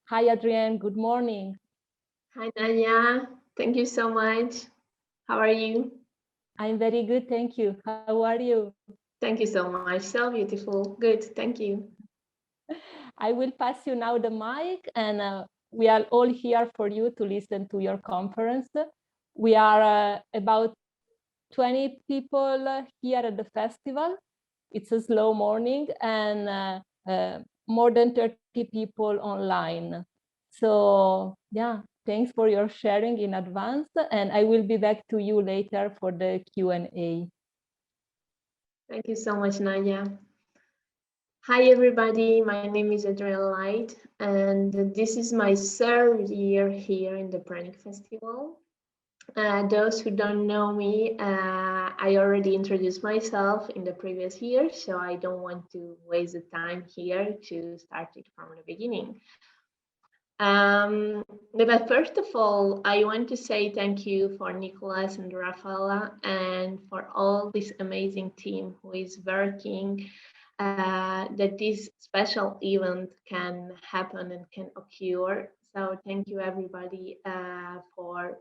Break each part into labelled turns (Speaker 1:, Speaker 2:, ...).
Speaker 1: Hi, Adrienne. Good morning.
Speaker 2: Hi, Nanya. Thank you so much. How are you?
Speaker 1: I'm very good, thank you. How are you?
Speaker 2: Thank you so much. So beautiful. Good. Thank you.
Speaker 1: I will pass you now the mic, and we are all here for you to listen to your conference. We are about 20 people here at the festival. It's a slow morning, and more than 30 people online. So yeah, thanks for your sharing in advance, and I will be back to you later for the Q&A.
Speaker 2: Thank you so much, Nanya. Hi, everybody. My name is Adrienn Light, and this is my third year here in the Pranic Festival. Those who don't know me, I already introduced myself in the previous year, so I don't want to waste the time here to start it from the beginning. But first of all, I want to say thank you for Nicolas and Rafaela and for all this amazing team who is working that this special event can happen and can occur. So thank you everybody for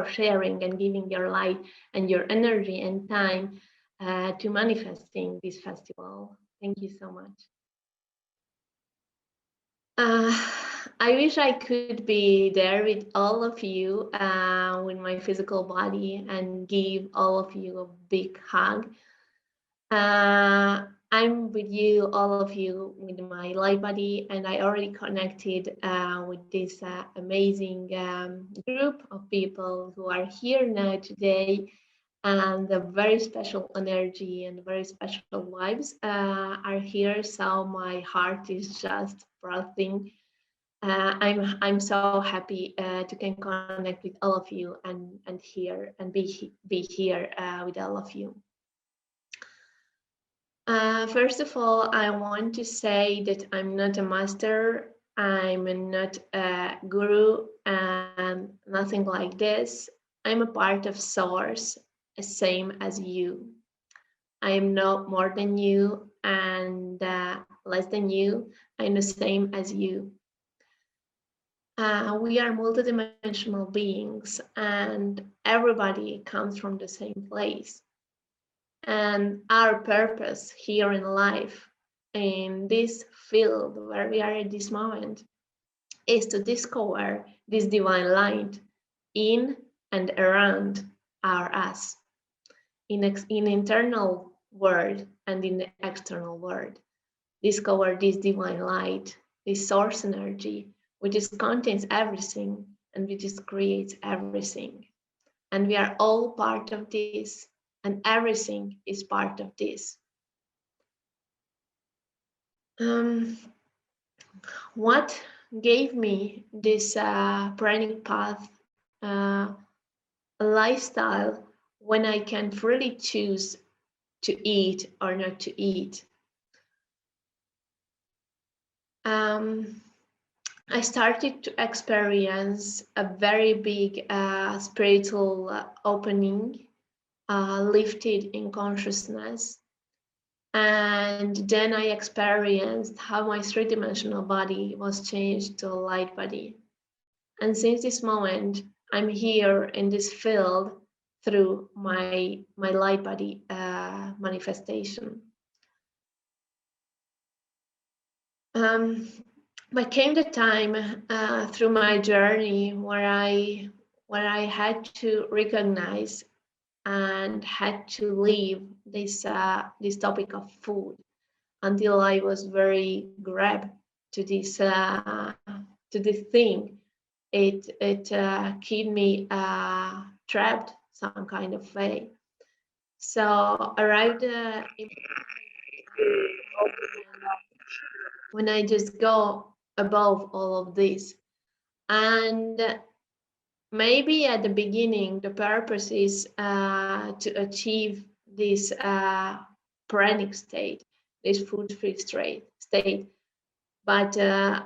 Speaker 2: sharing and giving your light and your energy and time to manifesting this festival. Thank you so much. I wish I could be there with all of you with my physical body and give all of you a big hug. I'm with you, all of you, with my light body, and I already connected with this amazing group of people who are here now today, and the very special energy and very special vibes are here. So my heart is just breathing. I'm so happy to can connect with all of you and here and be here with all of you. First of all, I want to say that I'm not a master, I'm not a guru, and nothing like this. I'm a part of Source, same as you. I am no more than you and less than you. I'm the same as you. We are multidimensional beings, and everybody comes from the same place. And our purpose here in life, in this field where we are at this moment, is to discover this divine light in and around our us, in internal world and in the external world. Discover this divine light, this source energy, which is contains everything and which is creates everything. And we are all part of this, and everything is part of this. What gave me this pranic path, a lifestyle when I can freely choose to eat or not to eat? I started to experience a very big spiritual opening, lifted in consciousness. And then I experienced how my three-dimensional body was changed to a light body. And since this moment, I'm here in this field through my light body manifestation. But came the time through my journey where I had to recognize and had to leave this topic of food until I was very grabbed to this thing. It kept me trapped some kind of way. So arrived when I just go above all of this. And maybe at the beginning, the purpose is to achieve this pranic state, this food-free state. But the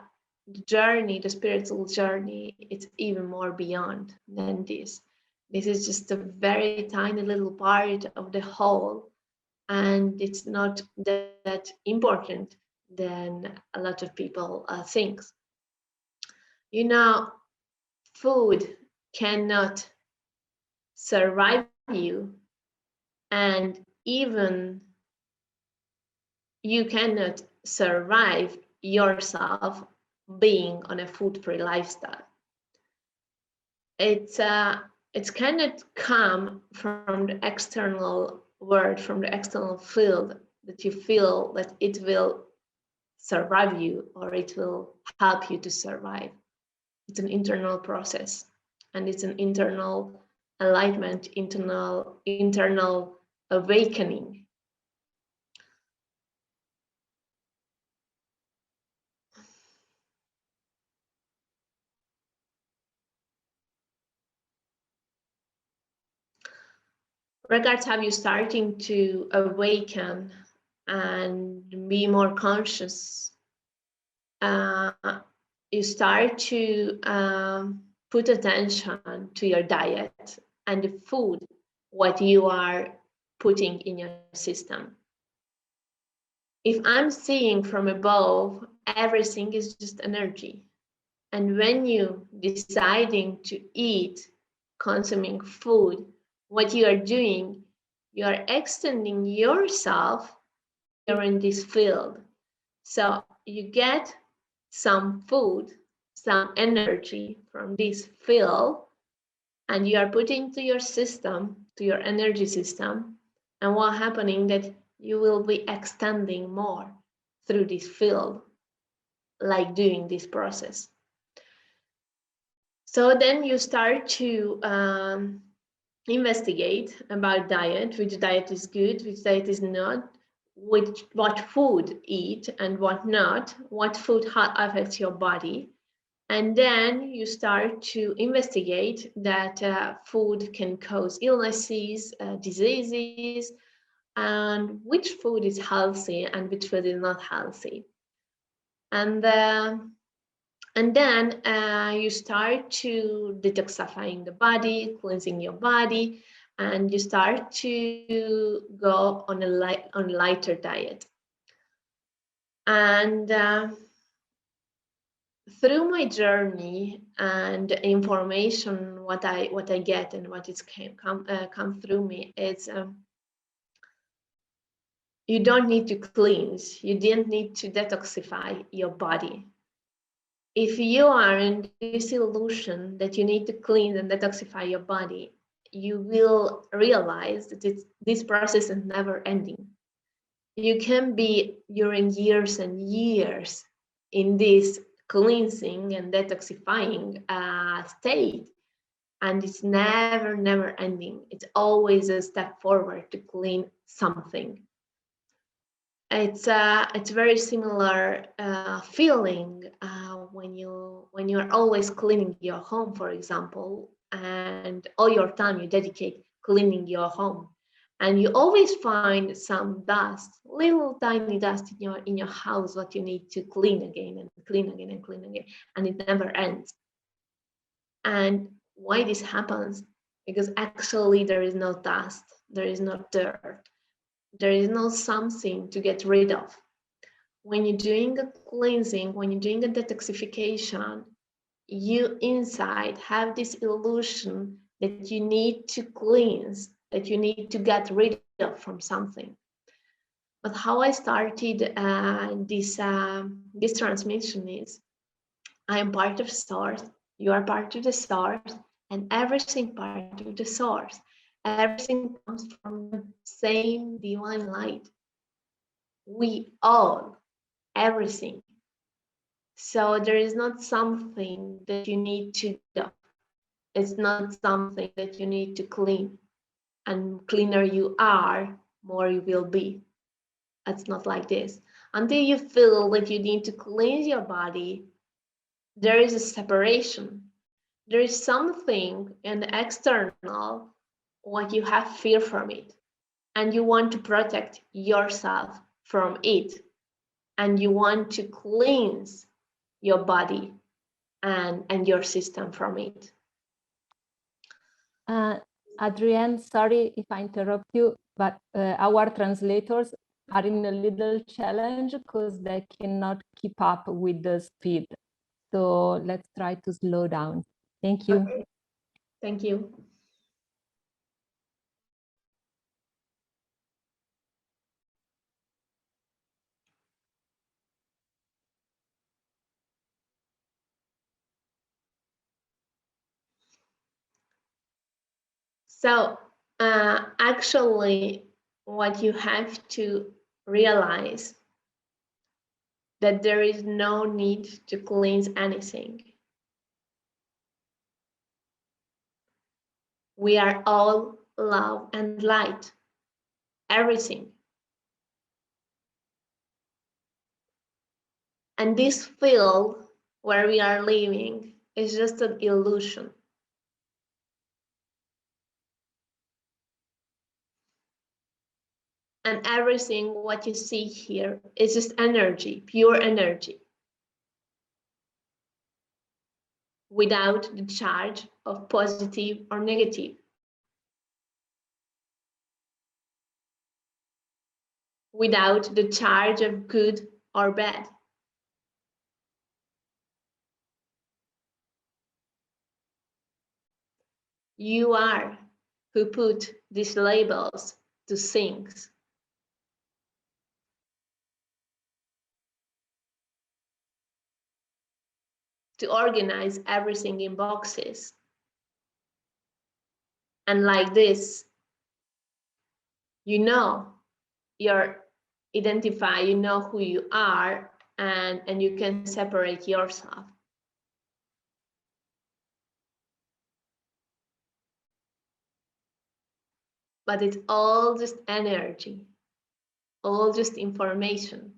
Speaker 2: journey, the spiritual journey, it's even more beyond than this. This is just a very tiny little part of the whole, and it's not that important than a lot of people think. You know, food cannot survive you, and even you cannot survive yourself being on a food-free lifestyle. It cannot come from the external world, from the external field, that you feel that it will survive you or it will help you to survive. It's an internal process, and it's an internal enlightenment, internal awakening. Regards have you starting to awaken and be more conscious. You start to put attention to your diet and the food, what you are putting in your system. If I'm seeing from above, everything is just energy. And when you deciding to eat, consuming food, what you are doing, you are extending yourself here in this field. So you get some food, some energy from this field, and you are putting to your system, to your energy system. And what's happening that you will be extending more through this field, like doing this process. So then you start to investigate about diet, which diet is good, which diet is not, what food eat and what not, what food affects your body. And then you start to investigate that food can cause illnesses, diseases, and which food is healthy and which food is not healthy. And then you start to detoxifying the body, cleansing your body, and you start to go on a lighter diet. And through my journey and information, what I get and what is come through me, it's you don't need to cleanse. You didn't need to detoxify your body. If you are in this illusion that you need to cleanse and detoxify your body, you will realize that this process is never ending. You can be during years and years in this cleansing and detoxifying state, and it's never ending. It's always a step forward to clean something. It's very similar feeling when you're always cleaning your home, for example, and all your time you dedicate cleaning your home, and you always find some dust, little tiny dust in your house, what you need to clean again and clean again and clean again, and it never ends. And why this happens? Because actually there is no dust, there is no dirt, there is no something to get rid of. When you're doing a cleansing, when you're doing a detoxification, you inside have this illusion that you need to cleanse, that you need to get rid of from something. But how I started this transmission is, I am part of source, you are part of the source, and everything part of the source. Everything comes from the same divine light. We all, everything. So there is not something that you need to do. It's not something that you need to clean. And cleaner you are, more you will be. It's not like this. Until you feel that you need to cleanse your body, there is a separation. There is something in the external what you have fear from it, and you want to protect yourself from it, and you want to cleanse your body and your system from it.
Speaker 1: Adrienne, sorry if I interrupt you, but our translators are in a little challenge because they cannot keep up with the speed. So let's try to slow down. Thank you.
Speaker 2: Okay. Thank you. So actually, what you have to realize that there is no need to cleanse anything. We are all love and light, everything. And this field where we are living is just an illusion. And everything what you see here is just energy, pure energy, without the charge of positive or negative, without the charge of good or bad. You are who put these labels to things. To organize everything in boxes. And like this, you know, you're identify, you know who you are, and you can separate yourself. But it's all just energy, all just information,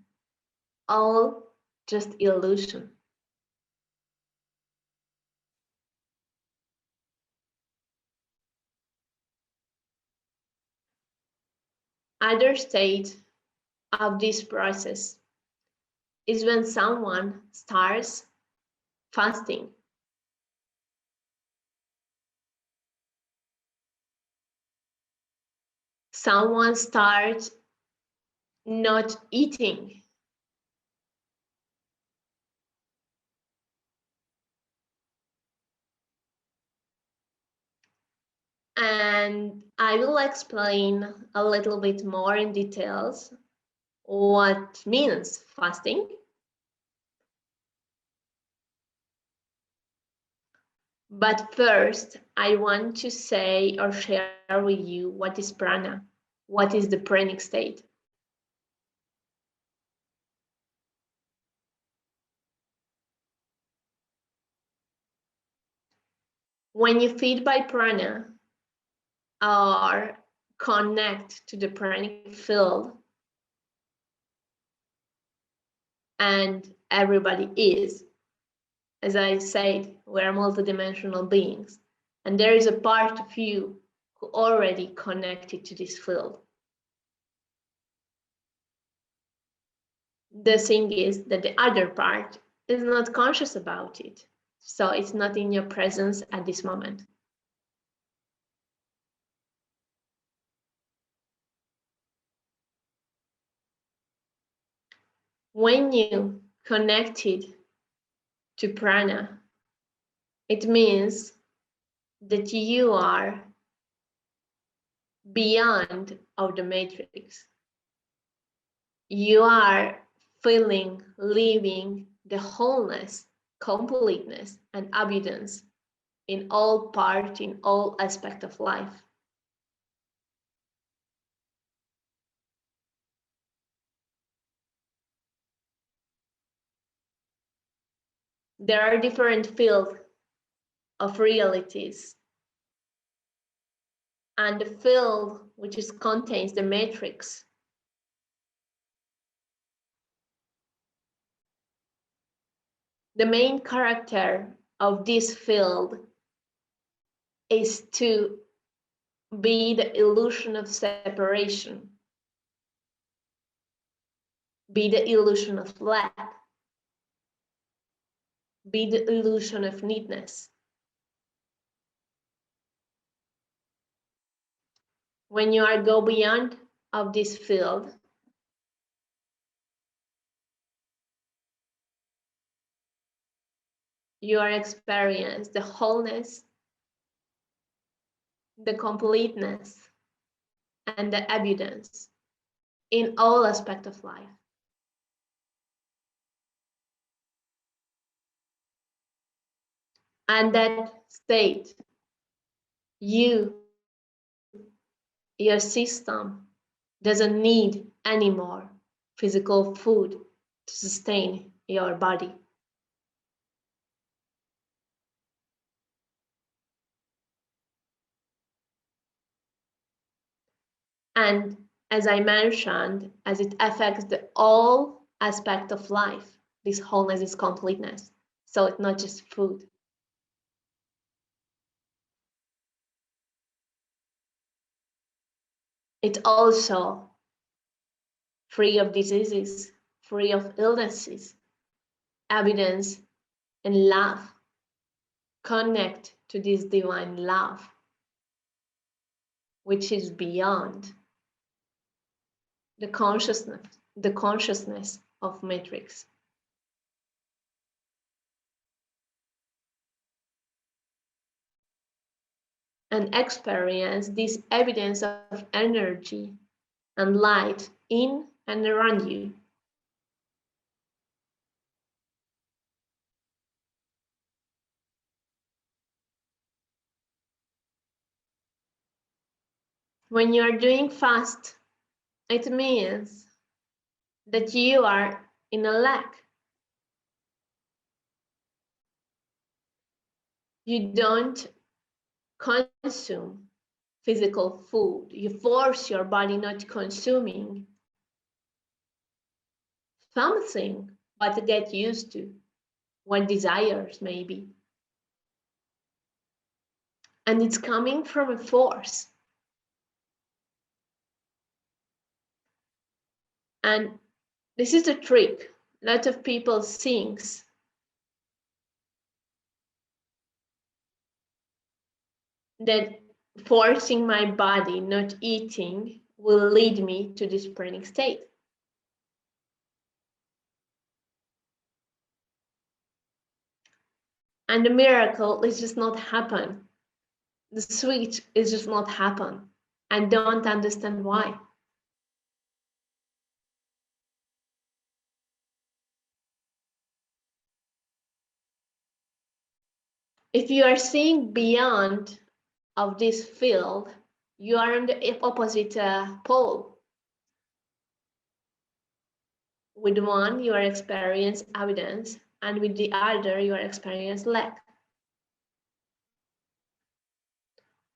Speaker 2: all just illusion. Other state of this process is when someone starts fasting. Someone starts not eating. And I will explain a little bit more in details what means fasting. But first, I want to say or share with you what is prana, what is the pranic state. When you feed by prana or connect to the pranic field, and everybody is, as I said, we're multidimensional beings, and there is a part of you who already connected to this field. The thing is that the other part is not conscious about it, so it's not in your presence at this moment. When you connected to prana, it means that you are beyond of the matrix. You are feeling, living the wholeness, completeness, and abundance in all part, in all aspect of life. There are different fields of realities, and the field which contains the matrix the main character of this field is to be the illusion of separation, be the illusion of lack, be the illusion of needness. When you are go beyond of this field, you are experiencing the wholeness, the completeness, and the evidence in all aspects of life. And that state, your system doesn't need any more physical food to sustain your body. And as I mentioned, as it affects all aspect of life, this wholeness is completeness. So it's not just food. It's also free of diseases, free of illnesses, evidence and love. Connect to this divine love, which is beyond the consciousness of matrix. And experience this evidence of energy and light in and around you. When you are doing fast, it means that you are in a lack. You don't consume physical food. You force your body not consuming something, but to get used to what desires maybe. And it's coming from a force. And this is the trick. A lot of people think that forcing my body not eating will lead me to this pranic state. And the miracle is just not happen. The switch is just not happen. I don't understand why. If you are seeing beyond of this field, you are on the opposite pole. With one, you are experience evidence, and with the other, you are experience lack.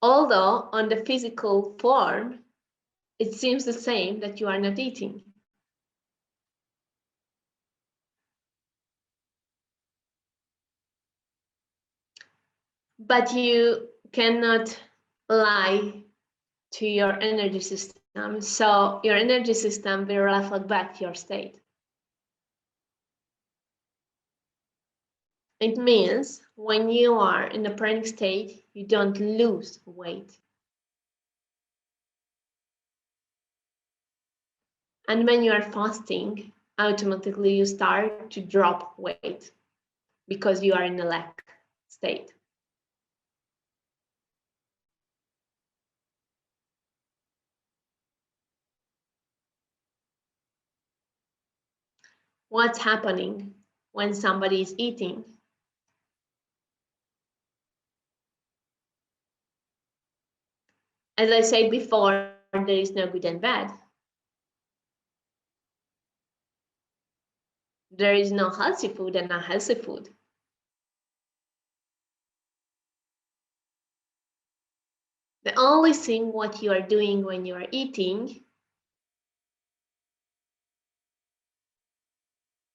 Speaker 2: Although on the physical form, it seems the same that you are not eating. But you cannot lie to your energy system, so your energy system will reflect back your state. It means when you are in the pranic state, you don't lose weight. And when you are fasting, automatically you start to drop weight because you are in a lack state. What's happening when somebody is eating? As I said before, there is no good and bad. There is no healthy food and unhealthy food. The only thing what you are doing when you are eating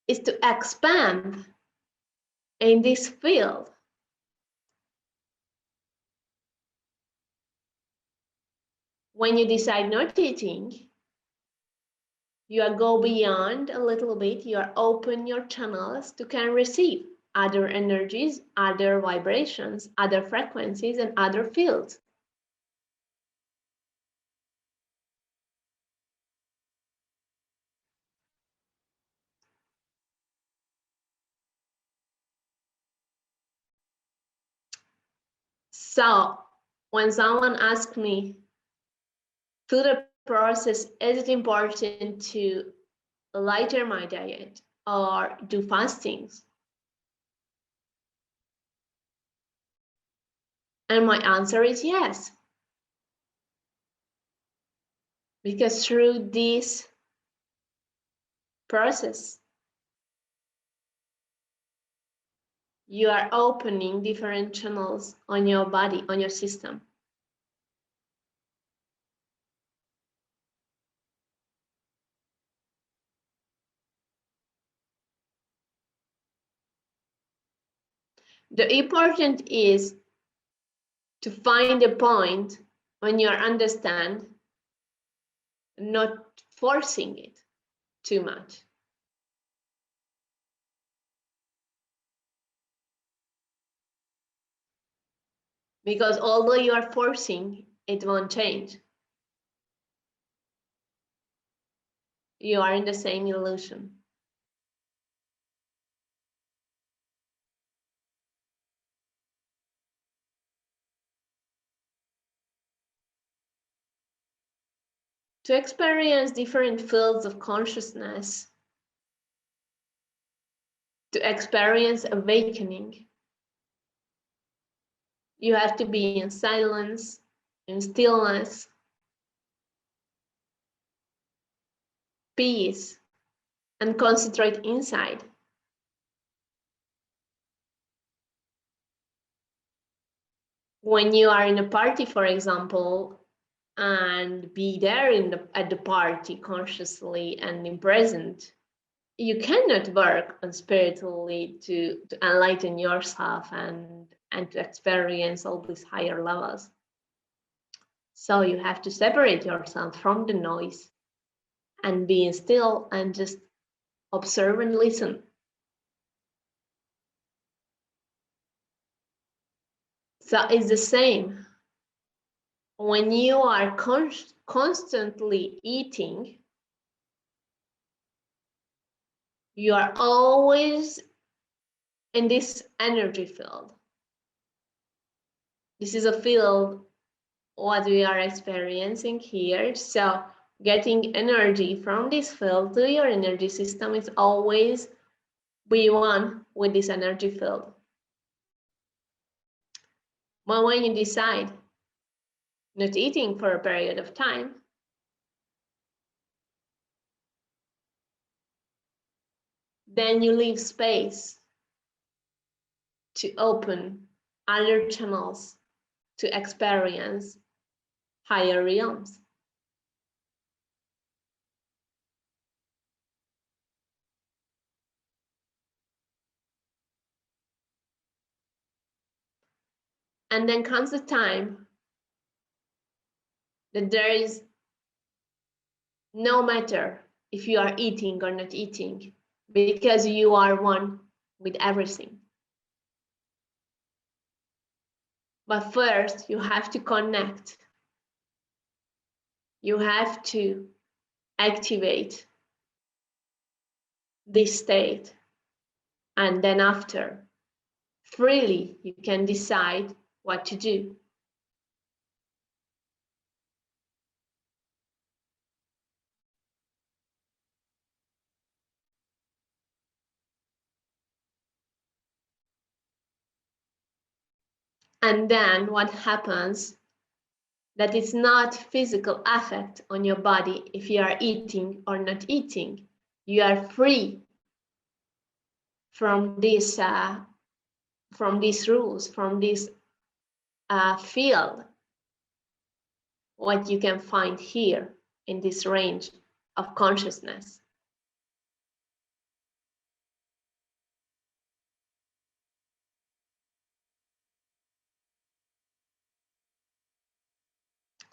Speaker 2: is to expand in this field. When you decide not eating, you are go beyond a little bit, you are open your channels to can receive other energies, other vibrations, other frequencies, and other fields. So when someone asks me through the process, is it important to lighter my diet or do fastings? And my answer is yes. Because through this process, you are opening different channels on your body, on your system. The important is to find a point when you understand, not forcing it too much. Because although you are forcing, it won't change. You are in the same illusion. To experience different fields of consciousness, to experience awakening, you have to be in silence, in stillness, peace, and concentrate inside. When you are in a party, for example, and be there at the party consciously and in present, you cannot work on spiritually to enlighten yourself and to experience all these higher levels. So you have to separate yourself from the noise and be still and just observe and listen. So it's the same. When you are constantly eating, you are always in this energy field. This is a field what we are experiencing here. So getting energy from this field to your energy system is always be one with this energy field. But when you decide not eating for a period of time, then you leave space to open other channels to experience higher realms. And then comes the time that there is no matter if you are eating or not eating, because you are one with everything. But first, you have to connect. You have to activate this state. And then after, freely, you can decide what to do. And then what happens, that it's not physical effect on your body if you are eating or not eating. You are free from these rules, from this field, what you can find here in this range of consciousness.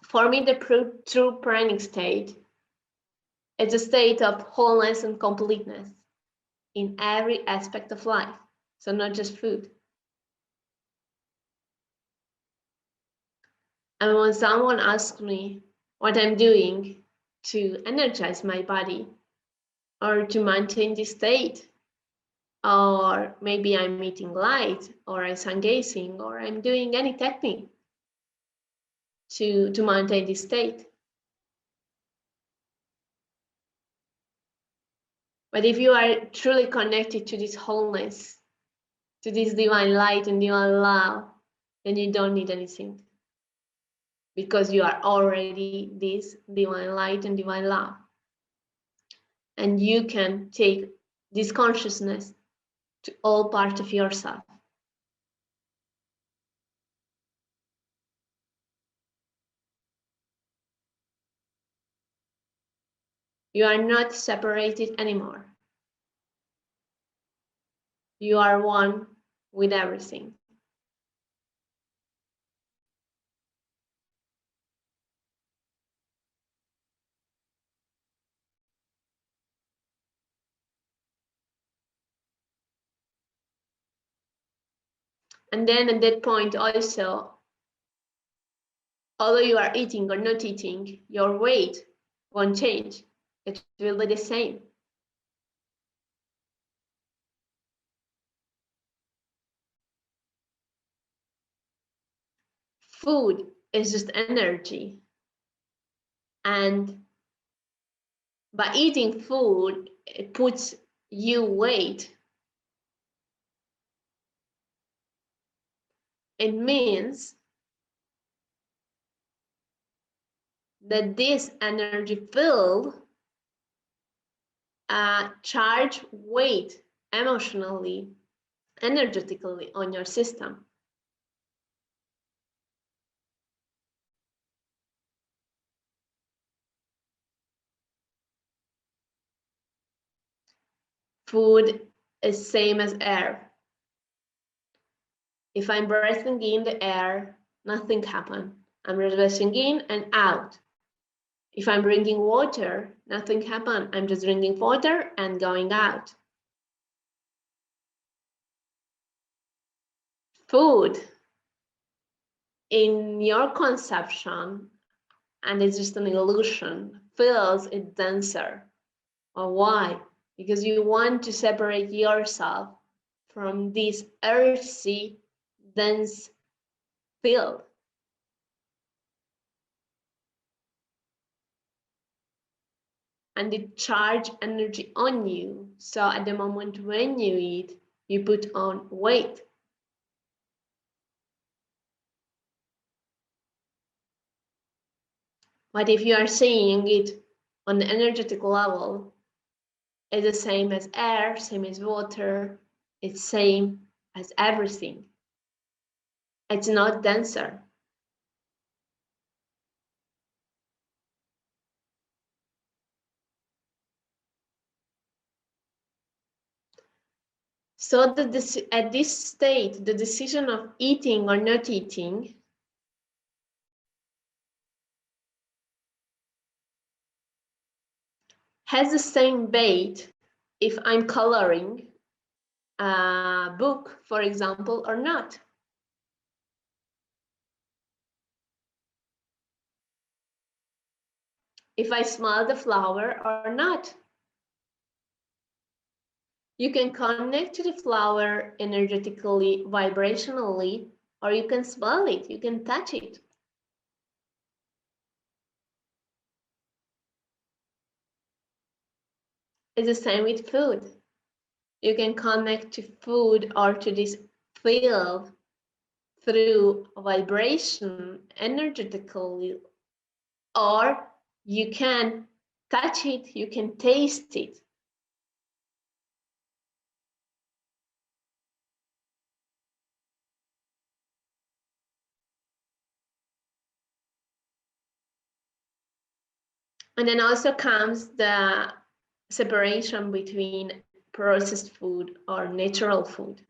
Speaker 2: For me, the true pranic state is a state of wholeness and completeness in every aspect of life, so not just food. And when someone asks me what I'm doing to energize my body or to maintain this state, or maybe I'm eating light, or I'm sun gazing, or I'm doing any technique, to maintain this state. But if you are truly connected to this wholeness, to this divine light and divine love, then you don't need anything, because you are already this divine light and divine love. And you can take this consciousness to all parts of yourself. You are not separated anymore. You are one with everything. And then at that point also, although you are eating or not eating, your weight won't change. It will be the same. Food is just energy. And by eating food, it puts you weight. It means that this energy field charge weight emotionally, energetically on your system. Food is same as air. If I'm breathing in the air, nothing happens. I'm breathing in and out. If I'm drinking water, nothing happens. I'm just drinking water and going out. Food, in your conception, and it's just an illusion, feels it denser. Or why? Because you want to separate yourself from this earthy, dense field. And it charge energy on you. So at the moment when you eat, you put on weight. But if you are seeing it on the energetic level, it's the same as air, same as water, it's same as everything. It's not denser. So that at this state, the decision of eating or not eating has the same weight if I'm coloring a book, for example, or not. If I smell the flower or not. You can connect to the flower energetically, vibrationally, or you can smell it, you can touch it. It's the same with food. You can connect to food or to this field through vibration energetically, or you can touch it, you can taste it. And then also comes the separation between processed food or natural food.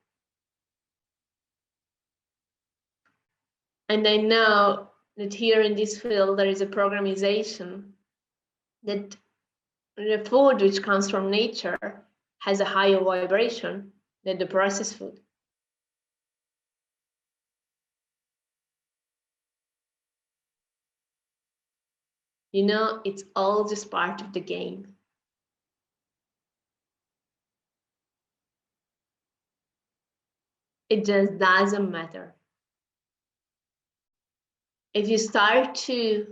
Speaker 2: And I know that here in this field, there is a programmation that the food which comes from nature has a higher vibration than the processed food. You know, it's all just part of the game. It just doesn't matter. if you start to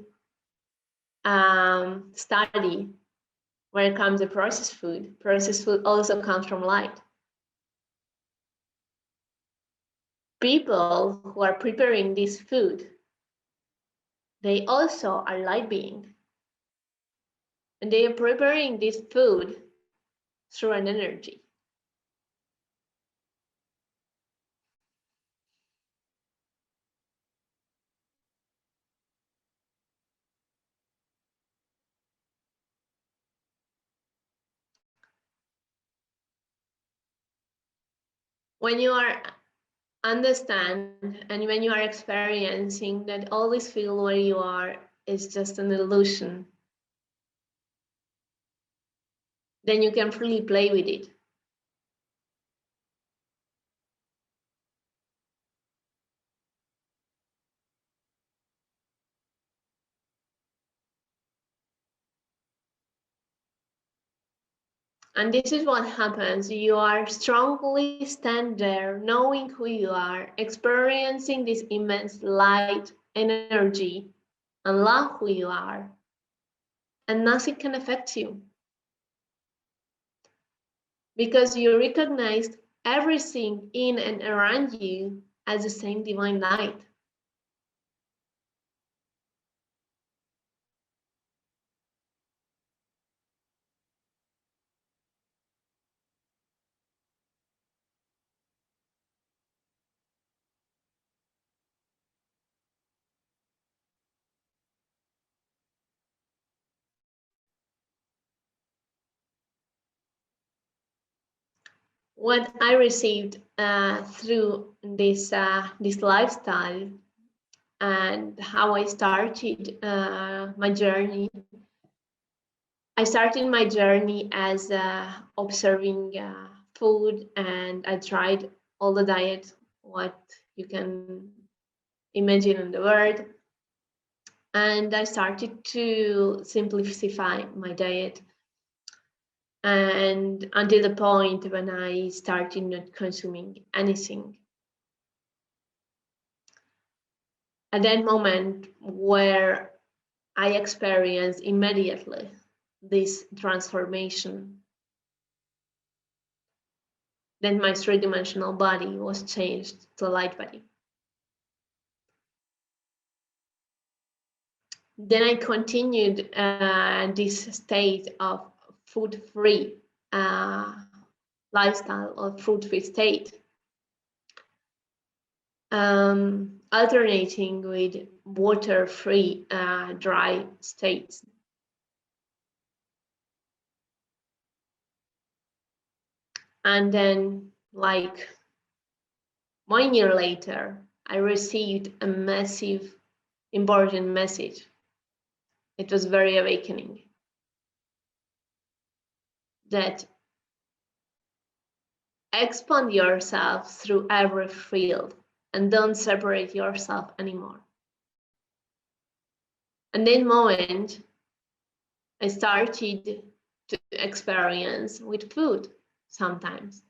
Speaker 2: study where it comes to processed food also comes from light. People who are preparing this food, they also are light beings. And they are preparing this food through an energy. When you are understand and when you are experiencing that all this field where you are is just an illusion, then you can freely play with it. And this is what happens. You are strongly stand there, knowing who you are, experiencing this immense light, energy, and love who you are. And nothing can affect you. Because you recognized everything in and around you as the same divine light. What I received through this lifestyle and how I started my journey. I started my journey as observing food, and I tried all the diet what you can imagine in the world. And I started to simplify my diet. And until the point when I started not consuming anything. At that moment where I experienced immediately this transformation, then my three-dimensional body was changed to a light body. Then I continued this state of food-free lifestyle or food-free state, alternating with water-free dry states. And then, like 1 year later, I received a massive, important message. It was very awakening. That expand yourself through every field and don't separate yourself anymore. And in that moment, I started to experience with food sometimes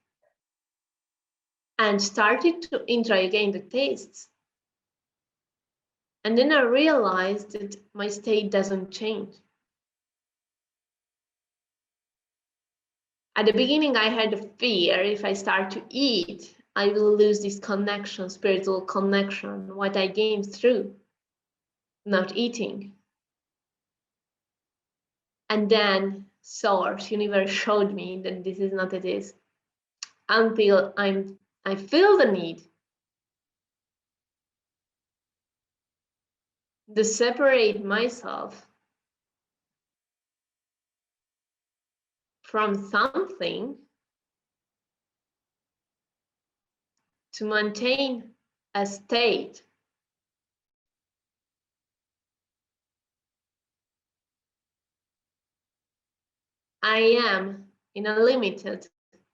Speaker 2: and started to enjoy again the tastes. And then I realized that my state doesn't change. At the beginning, I had a fear if I start to eat, I will lose this connection, spiritual connection, what I gained through not eating. And then Source, Universe showed me that this is not it is. Until I feel the need to separate myself from something to maintain a state I am in a limited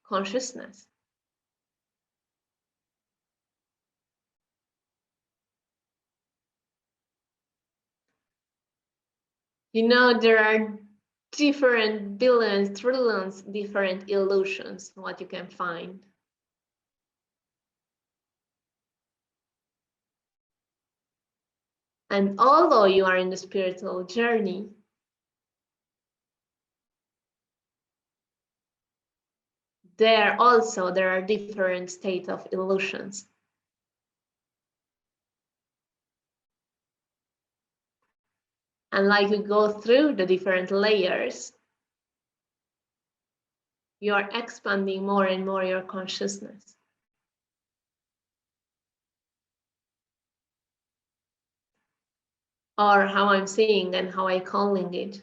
Speaker 2: consciousness. You know, there are different billions, trillions, different illusions, what you can find. And although you are in the spiritual journey, there are different states of illusions. And like you go through the different layers, you are expanding more and more your consciousness. Or how I'm seeing and how I'm calling it.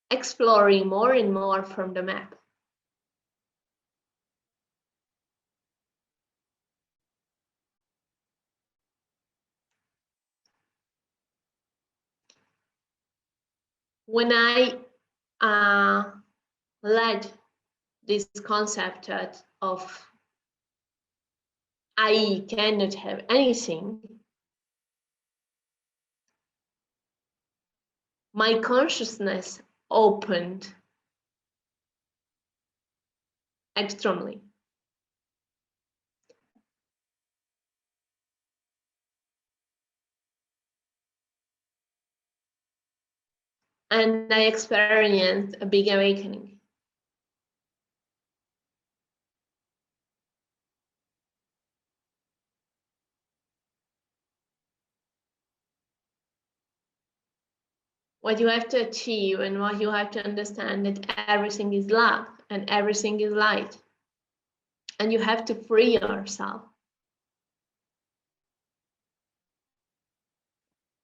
Speaker 2: Exploring more and more from the map. When I led this concept of I cannot have anything, my consciousness opened extremely. And I experienced a big awakening. What you have to achieve and what you have to understand that everything is love and everything is light. And you have to free yourself.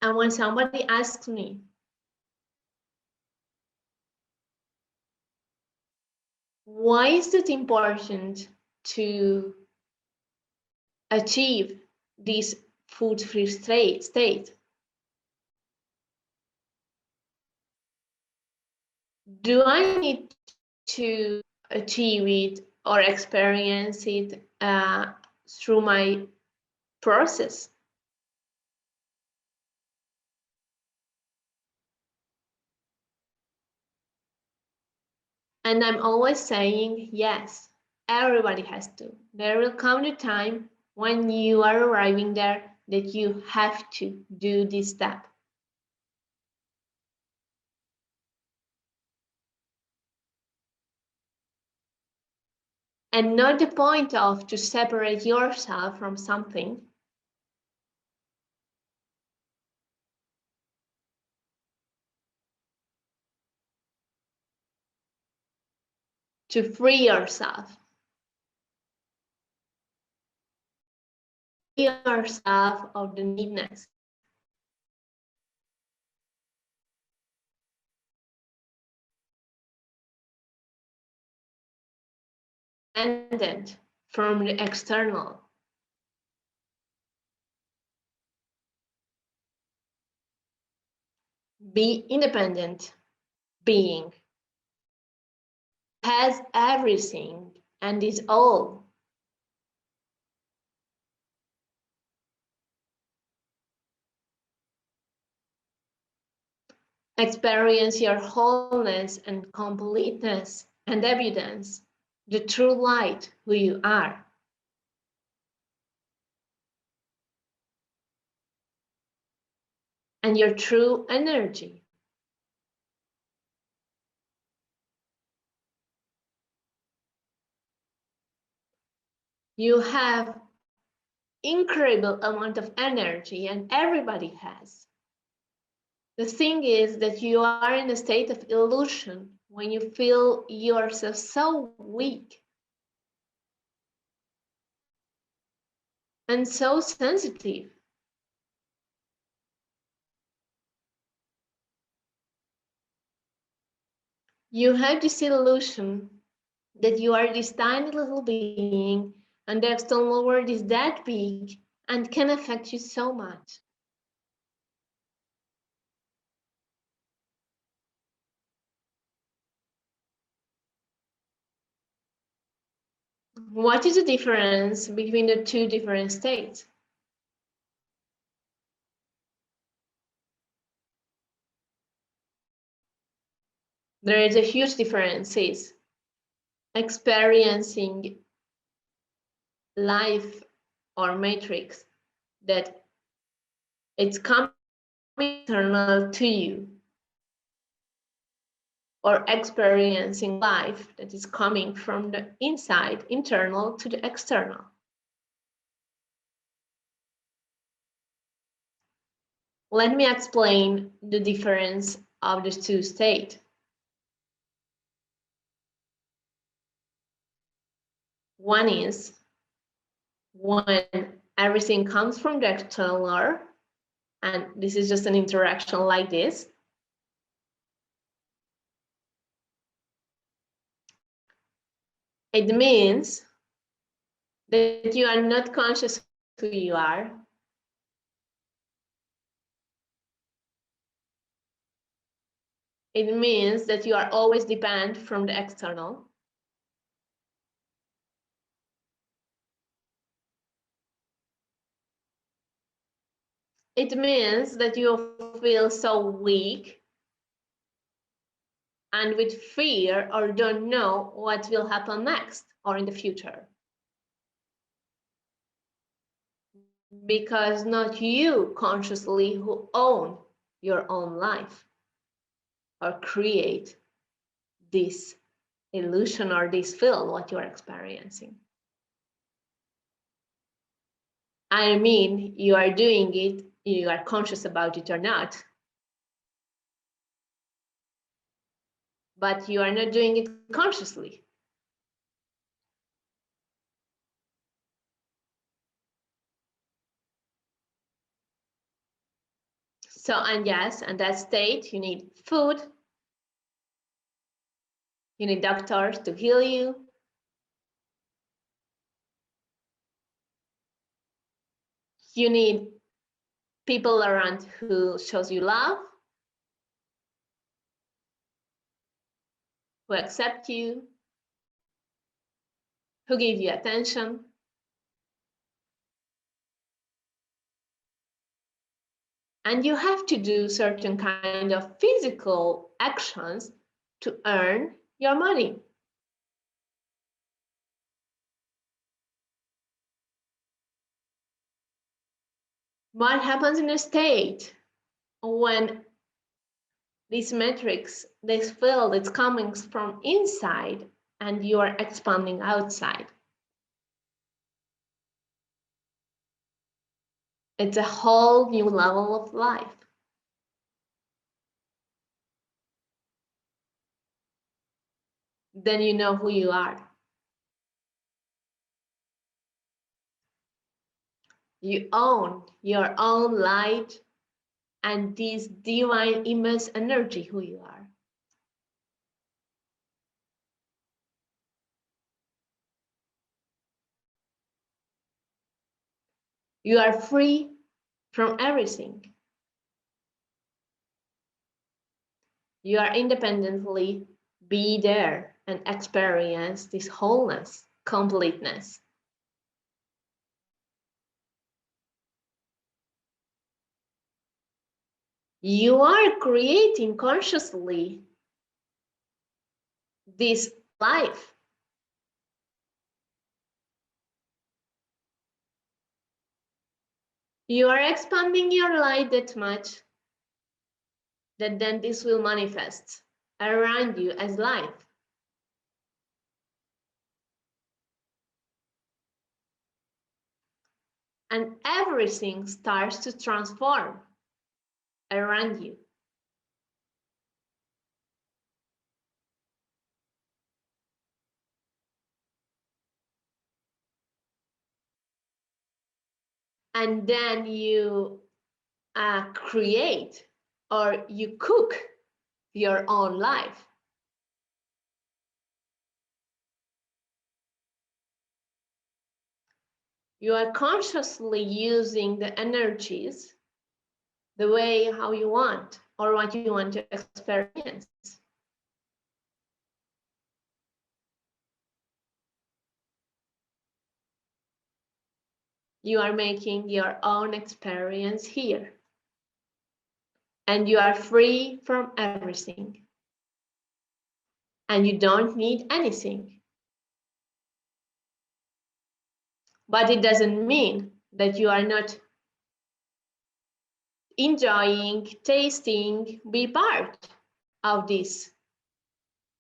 Speaker 2: And when somebody asks me, why is it important to achieve this food-free state? Do I need to achieve it or experience it through my process? And I'm always saying, yes, everybody has to. There will come the time when you are arriving there that you have to do this step. And not the point of to separate yourself from something. To free yourself. Free yourself of the needness. Dependent from the external. Be independent being. Has everything and is all. Experience your wholeness and completeness and evidence, the true light who you are. And your true energy. You have incredible amount of energy and everybody has. The thing is that you are in a state of illusion when you feel yourself so weak and so sensitive. You have this illusion that you are this tiny little being and the external world is that big and can affect you so much. What is the difference between the two different states? There is a huge difference. Experiencing life or matrix that it's coming internal to you, or experiencing life that is coming from the inside, internal to the external. Let me explain the difference of the two states. One is when everything comes from the external, and this is just an interaction like this. It means that you are not conscious who you are. It means that you are always dependent from the external. It means that you feel so weak and with fear or don't know what will happen next or in the future. Because not you consciously who own your own life or create this illusion or this field what you're experiencing. I mean, you are doing it, you are conscious about it or not, but you are not doing it consciously. So, and yes, in that state, you need food, you need doctors to heal you, you need people around who shows you love, who accept you, who give you attention. And you have to do certain kind of physical actions to earn your money. What happens in a state when this matrix, this field is coming from inside and you are expanding outside? It's a whole new level of life. Then you know who you are. You own your own light and this divine immense energy who you are. You are free from everything. You are independently be there and experience this wholeness, completeness. You are creating consciously this life. You are expanding your light that much that then this will manifest around you as life. And everything starts to transform around you. And then you create or you cook your own life. You are consciously using the energies the way how you want or what you want to experience. You are making your own experience here. And you are free from everything. And you don't need anything. But it doesn't mean that you are not enjoying, tasting, be part of this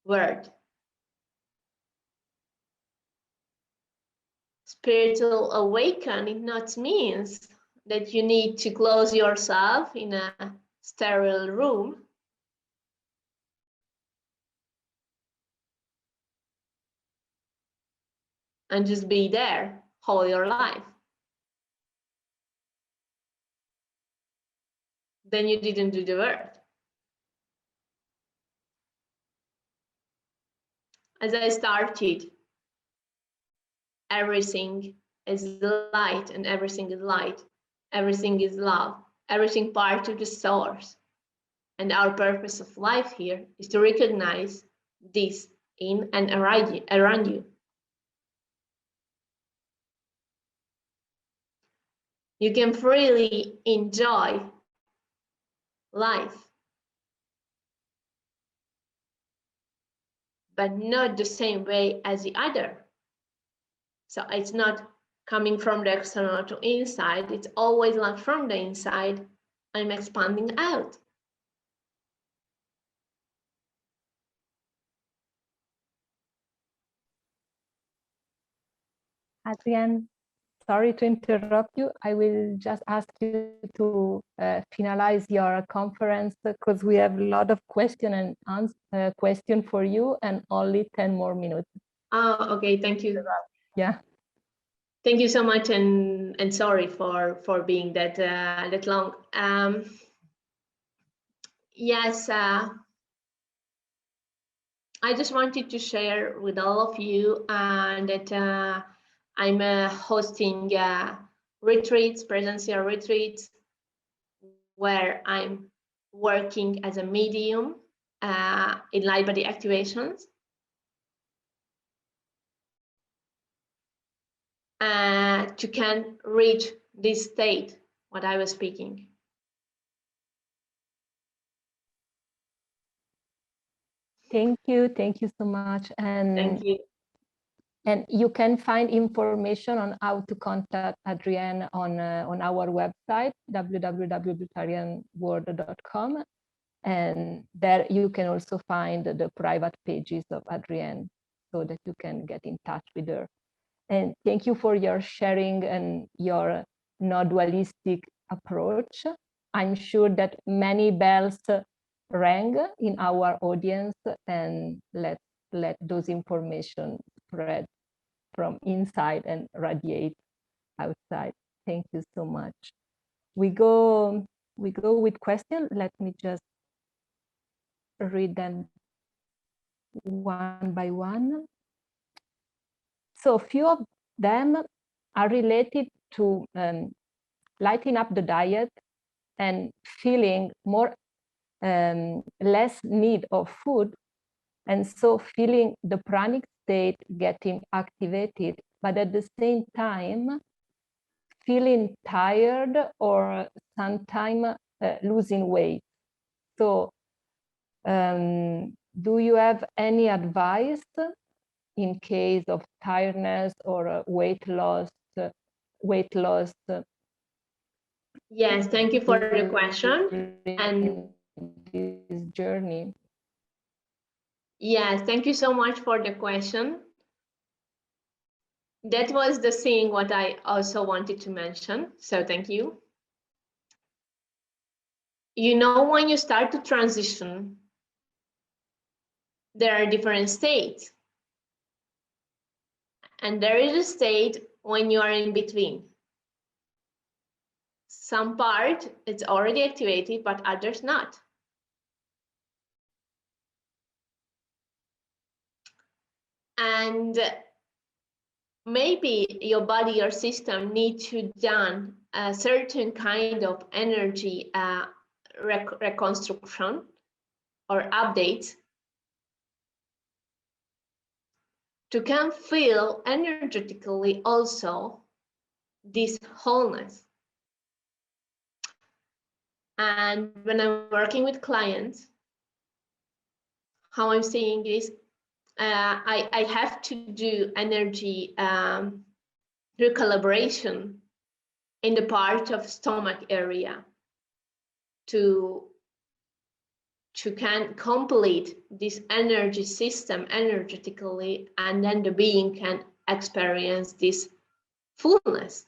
Speaker 2: world. Spiritual awakening not means that you need to close yourself in a sterile room and just be there all your life. Then you didn't do the work. As I started, everything is light and everything is light. Everything is love. Everything part of the source. And our purpose of life here is to recognize this in and around you. You can freely enjoy life, but not the same way as the other. So it's not coming from the external to inside. It's always like from the inside, I'm expanding out.
Speaker 1: Adrienne, sorry to interrupt you. I will just ask you to finalize your conference because we have a lot of question for you and only 10 more minutes.
Speaker 2: Oh, okay, thank you.
Speaker 1: Yeah.
Speaker 2: Thank you so much, and sorry for being that long. Yes, I just wanted to share with all of you that I'm hosting retreats, presential retreats, where I'm working as a medium in light body activations. To can reach this state, what I was speaking.
Speaker 1: Thank you so much. And
Speaker 2: thank you.
Speaker 1: And you can find information on how to contact Adrienne on our website, www.breatharianworld.com. And there you can also find the private pages of Adrienne so that you can get in touch with her. And thank you for your sharing and your non-dualistic approach. I'm sure that many bells rang in our audience, and let those information spread from inside and radiate outside. Thank you so much. We go with questions. Let me just read them one by one. So a few of them are related to lighting up the diet and feeling more less need of food, and so feeling the pranic state getting activated, but at the same time feeling tired or sometimes losing weight. So do you have any advice in case of tiredness or weight loss?
Speaker 2: Yes, thank you for the question. And
Speaker 1: this journey.
Speaker 2: Yes, thank you so much for the question. That was the thing what I also wanted to mention. So thank you. You know, when you start to transition, there are different states. And there is a state when you are in between. Some part it's already activated, but others not. And maybe your body, your system need to done a certain kind of energy reconstruction or update to can feel energetically also this wholeness. And when I'm working with clients, how I'm seeing this, I have to do energy recalibration in the part of stomach area to can complete this energy system energetically, and then the being can experience this fullness.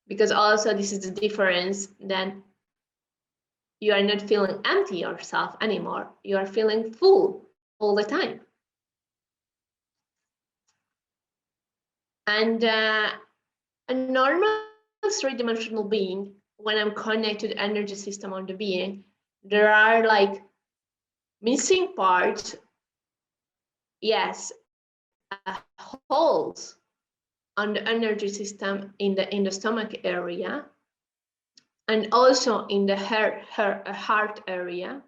Speaker 2: Because also this is the difference, then you are not feeling empty yourself anymore, you are feeling full all the time. And a normal three-dimensional being, when I'm connected to the energy system on the being, there are like missing parts, yes, holes on the energy system in the stomach area, and also in the heart area.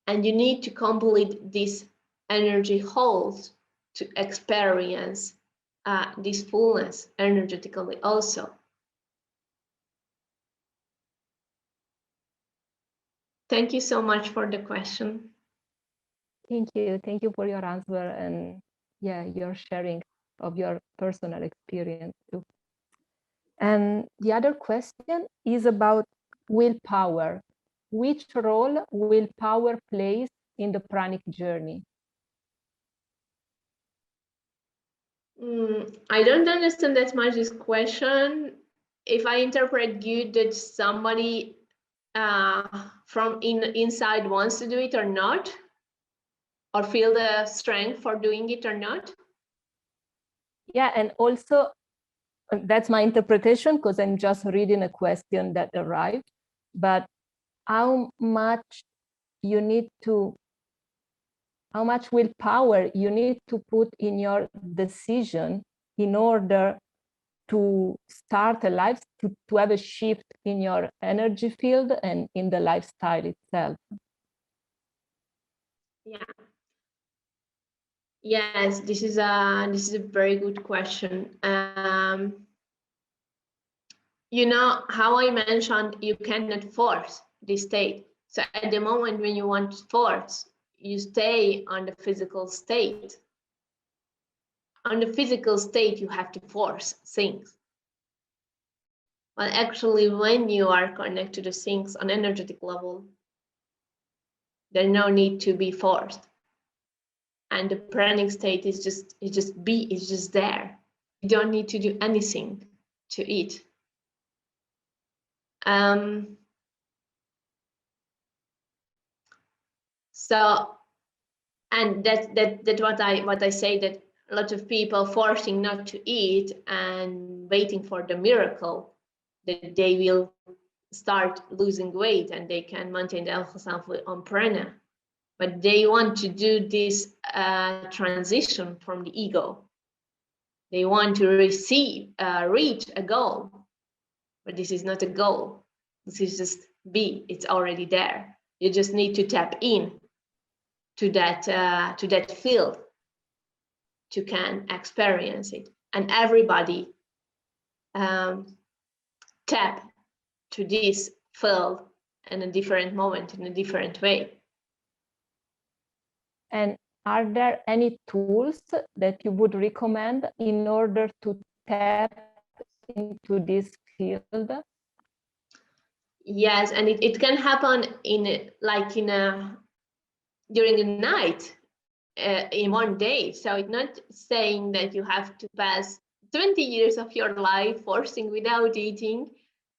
Speaker 2: And you need to complete these energy holes to experience this fullness energetically also. Thank you so much for the question.
Speaker 1: Thank you for your answer, and yeah, your sharing of your personal experience too. And the other question is about willpower. Which role willpower plays in the pranic journey?
Speaker 2: I don't understand that much this question. If I interpret good, that somebody from inside wants to do it or not, or feel the strength for doing it or not.
Speaker 1: Yeah, and also that's my interpretation, because I'm just reading a question that arrived, but how much willpower you need to put in your decision in order to start a life, to have a shift in your energy field and in the lifestyle itself.
Speaker 2: Yeah. Yes, this is a very good question. You know how I mentioned you cannot force this state. So at the moment when you want to force, you stay on the physical state. On the physical state, you have to force things. But actually, when you are connected to things on energetic level, there's no need to be forced. And the pranic state is just there. You don't need to do anything to it. So, and that's what I say, that a lot of people forcing not to eat and waiting for the miracle that they will start losing weight and they can maintain the health on prana. But they want to do this transition from the ego. They want to reach a goal, but this is not a goal. This is just it's already there. You just need to tap in to that field to can experience it. And everybody tap to this field in a different moment, in a different way.
Speaker 1: And are there any tools that you would recommend in order to tap into this field?
Speaker 2: Yes, and it can happen during the night, in one day. So it's not saying that you have to pass 20 years of your life forcing without eating,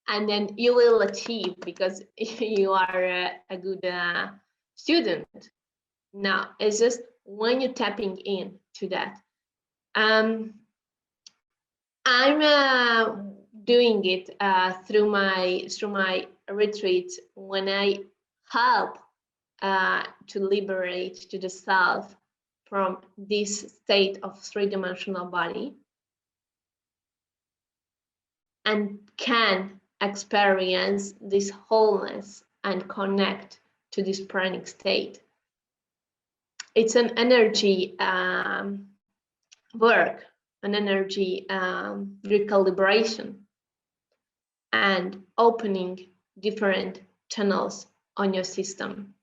Speaker 2: and then you will achieve because you are a good student. No, it's just when you're tapping in to that. I'm doing it through my retreats, when I help to liberate to the self from this state of three-dimensional body, and can experience this wholeness and connect to this pranic state. It's an energy work, an energy recalibration, and opening different channels on your system.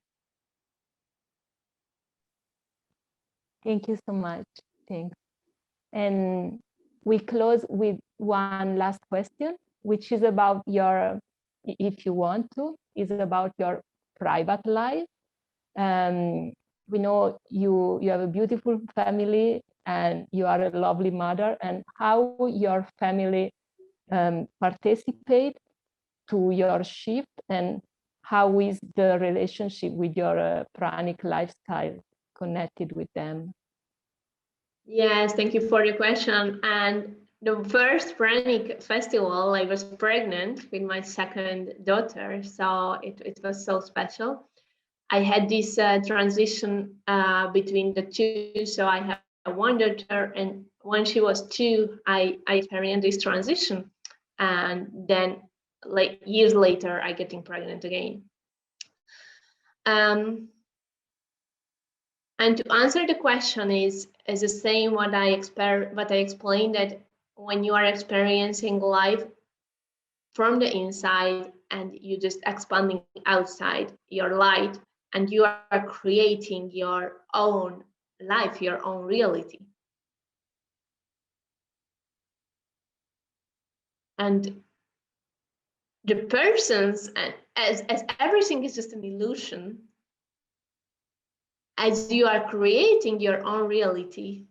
Speaker 1: Thank you so much. Thanks. And we close with one last question, which is about your, if you want to, is about your private life. We know you have a beautiful family and you are a lovely mother, and how your family participate to your shift, and how is the relationship with your pranic lifestyle connected with them?
Speaker 2: Yes, thank you for the question. And the first Pranic festival, I was pregnant with my second daughter, so it was so special. I had this transition between the two, so I have one daughter, and when she was 2, I experienced this transition, and then like years later, I getting pregnant again. And to answer the question is the same what I explained, that when you are experiencing life from the inside and you just expanding outside your light, and you are creating your own life, your own reality. And the persons, as everything is just an illusion, as you are creating your own reality,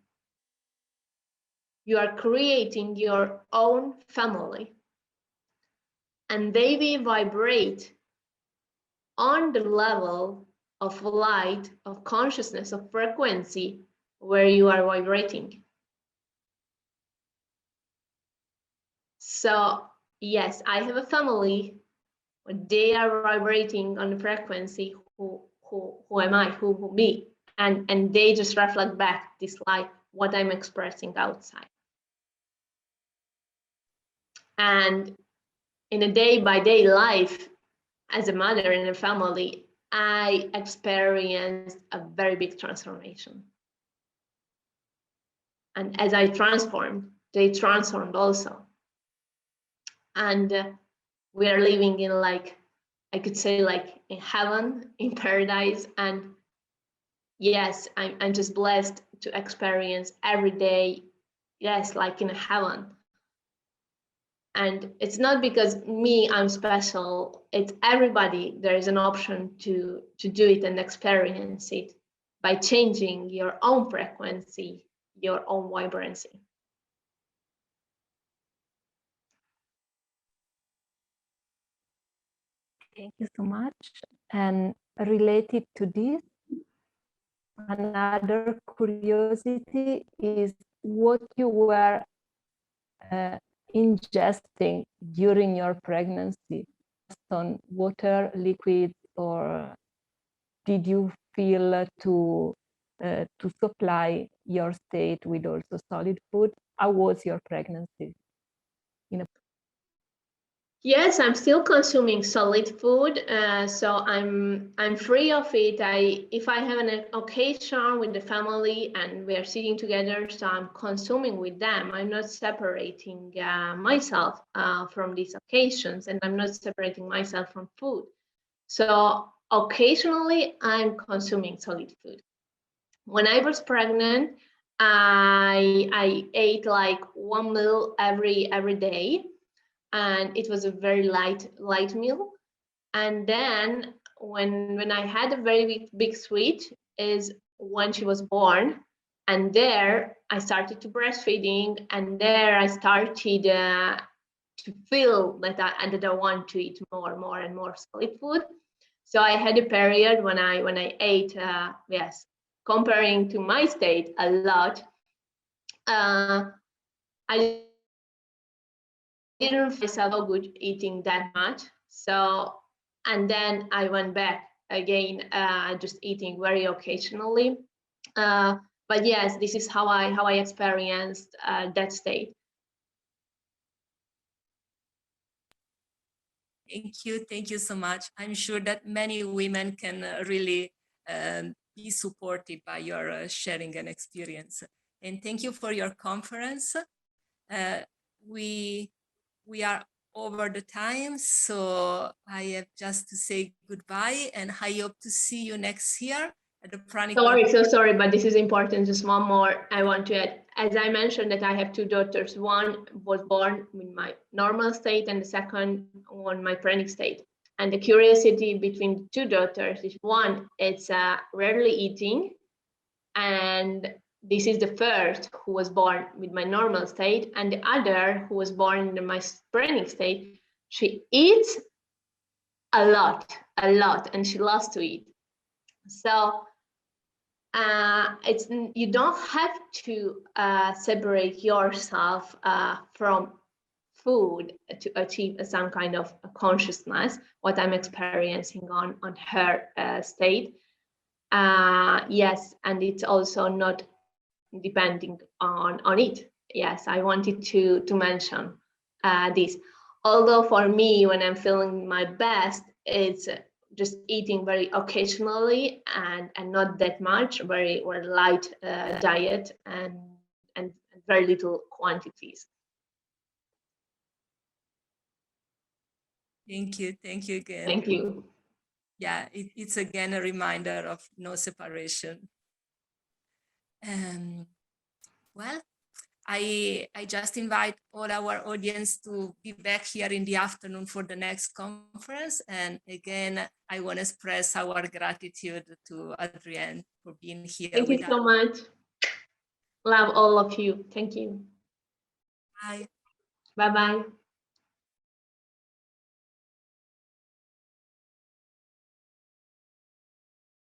Speaker 2: you are creating your own family, and they will vibrate on the level of light, of consciousness, of frequency where you are vibrating. So yes, I have a family, but they are vibrating on the frequency who am I, who me, and they just reflect back this light, what I'm expressing outside. And in a day-by-day life, as a mother in a family, I experienced a very big transformation. And as I transformed, they transformed also. And we are living in, like, I could say, like in heaven, in paradise. And yes, I'm just blessed to experience every day, yes, like in heaven. And it's not because me, I'm special, it's everybody. There is an option to do it and experience it by changing your own frequency, your own vibrancy.
Speaker 1: Thank you so much. And related to this, another curiosity is what you were ingesting during your pregnancy, on water, liquids, or did you feel to supply your state with also solid food? How was your pregnancy?
Speaker 2: Yes, I'm still consuming solid food, so I'm free of it. If I have an occasion with the family and we are sitting together, so I'm consuming with them. I'm not separating myself from these occasions, and I'm not separating myself from food. So occasionally, I'm consuming solid food. When I was pregnant, I ate like one meal every day. And it was a very light meal. And then when I had a very big switch is when she was born, and there I started to breastfeeding, and there I started to feel that I want to eat more and more solid food. So I had a period when I ate, yes, comparing to my state, a lot. I didn't feel myself so good eating that much. So, and then I went back again, just eating very occasionally. But yes, this is how I experienced that state.
Speaker 1: Thank you so much. I'm sure that many women can really be supported by your sharing and experience. And thank you for your conference. We are over the time, so I have just to say goodbye, and I hope to see you next year
Speaker 3: the pranic.
Speaker 2: So sorry, but this is important. Just one more I want to add. As I mentioned that I have two daughters. One was born in my normal state and the second one my pranic state. And the curiosity between the two daughters is one, it's rarely eating. And this is the first who was born with my normal state. And the other who was born in my pranic state, she eats a lot, and she loves to eat. So you don't have to separate yourself from food to achieve some kind of consciousness, what I'm experiencing on her state. Yes, and it's also not depending on it. Yes, I wanted to mention this. Although for me, when I'm feeling my best, it's just eating very occasionally and not that much, very light diet and very little quantities.
Speaker 3: Thank you again.
Speaker 2: Thank you.
Speaker 3: Yeah, it's again a reminder of no separation. Well, I just invite all our audience to be back here in the afternoon for the next conference. And again, I want to express our gratitude to Adrienn for being here.
Speaker 2: Thank you so much. Love all of you. Thank you.
Speaker 3: Bye.
Speaker 2: Bye-bye.